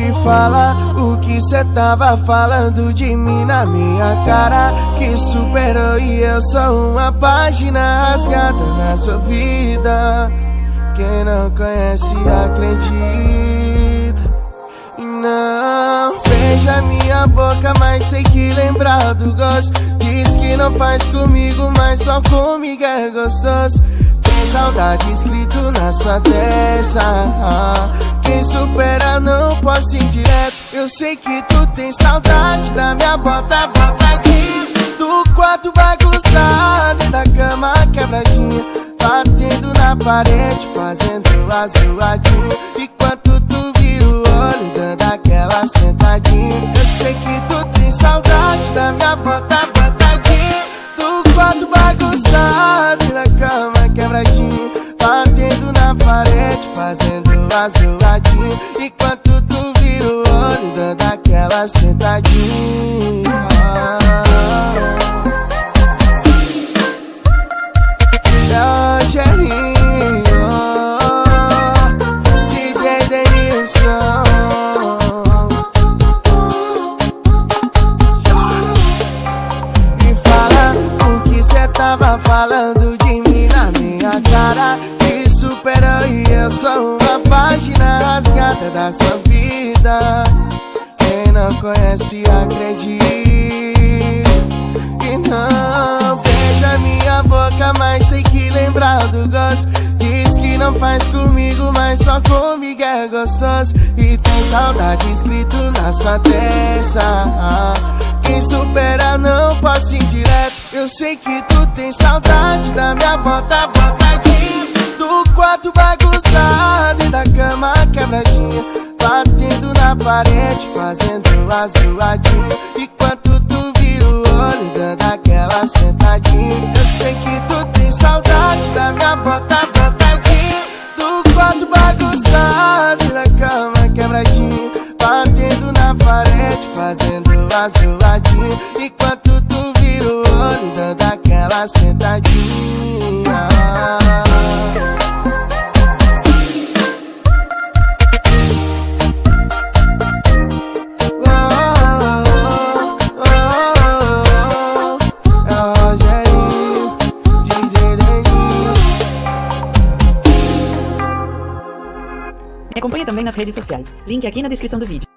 E fala o que cê tava falando de mim na minha cara, que superou e eu sou uma página rasgada na sua vida. Quem não conhece acredita. E não beija minha boca, mas sei que lembrar do gosto. Diz que não faz comigo, mas só comigo é gostoso. Tem saudade escrito na sua testa. Quem supera não posso ir direto. Eu sei que tu tem saudade da minha bota botadinha, do quarto bagunçado, da cama quebradinha, batendo na parede, fazendo a zoadinha. Enquanto tu vira o olho, dando aquela sentadinha. Eu sei que tu tem saudade da minha bota botadinha, do quarto bagunçado, da cama quebradinha, batendo na parede, fazendo a zoadinha. Enquanto tu vira o olho, dando aquela sentadinha. ROGERINHO, DJ Denilson. Me fala o que cê tava falando de mim na minha cara, que superou e eu sou uma página rasgada da sua vida. Quem não conhece acredita. E não beija minha boca, mas sei que lembrar do gosto. Diz que não faz comigo, mas só comigo é gostoso. E tem saudade escrito na sua testa. Quem supera não posso ir direto. Eu sei que tu tem saudade da minha bota botadinha, do quarto bagunçado, da cama quebradinha, batendo na parede, fazendo a zoadinha. Enquanto tu vira o olho, dando aquela sentadinha. Eu sei que tu tem saudade da minha bota botadinha, do quarto bagunçado, da cama quebradinha, batendo na parede, fazendo a zoadinha. Enquanto tu vira o olho, dando aquela sentadinha. Me acompanhe também nas redes sociais. Link aqui na descrição do vídeo.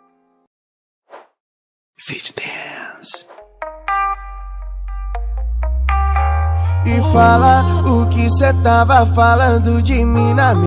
FitDance. E fala o que cê tava falando de mim na minha